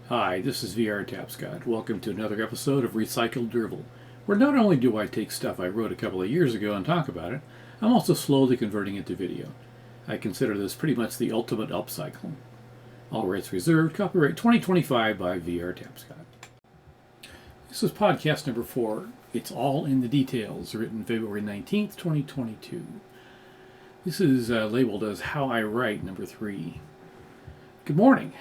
Hi, this is VR Tapscott. Welcome to another episode of Recycled Drivel, where not only do I take stuff I wrote a couple of years ago and talk about it, I'm also slowly converting it to video. I consider this pretty much the ultimate upcycle. All rights reserved, copyright 2025 by VR Tapscott. This is podcast number 4. It's All in the Details, written February 19th, 2022. This is labeled as How I Write, number 3. Good morning.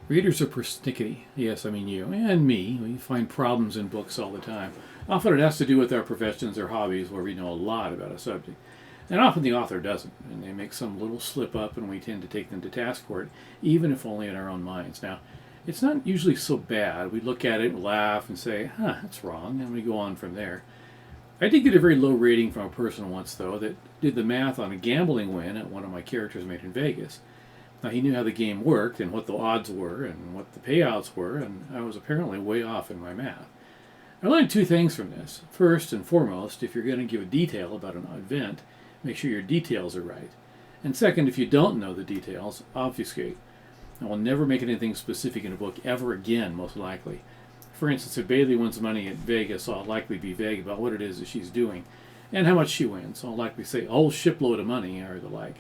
Readers are persnickety. Yes, I mean you and me. We find problems in books all the time. Often it has to do with our professions or hobbies where we know a lot about a subject. And often the author doesn't, and they make some little slip up and we tend to take them to task for it, even if only in our own minds. Now, it's not usually so bad. We look at it, laugh, and say, that's wrong, and we go on from there. I did get a very low rating from a person once, though, that did the math on a gambling win at one of my characters made in Vegas. Now, he knew how the game worked and what the odds were and what the payouts were, and I was apparently way off in my math. I learned 2 things from this. First and foremost, if you're going to give a detail about an event, make sure your details are right. And second, if you don't know the details, obfuscate. I will never make anything specific in a book ever again, most likely. For instance, if Bailey wins money at Vegas, I'll likely be vague about what it is that she's doing and how much she wins. I'll likely say a whole shipload of money or the like.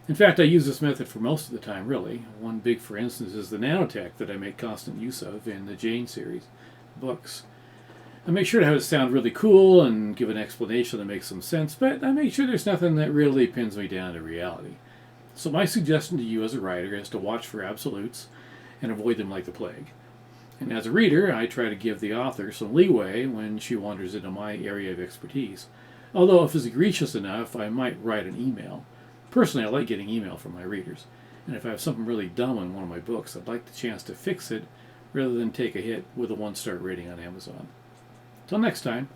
In fact, I use this method for most of the time, really. One big, for instance, is the nanotech that I make constant use of in the Jane series books. I make sure to have it sound really cool and give an explanation that makes some sense, but I make sure there's nothing that really pins me down to reality. So my suggestion to you as a writer is to watch for absolutes and avoid them like the plague. And as a reader, I try to give the author some leeway when she wanders into my area of expertise. Although if it's egregious enough, I might write an email. Personally, I like getting email from my readers, and if I have something really dumb in one of my books, I'd like the chance to fix it rather than take a hit with a 1-star rating on Amazon. Till next time.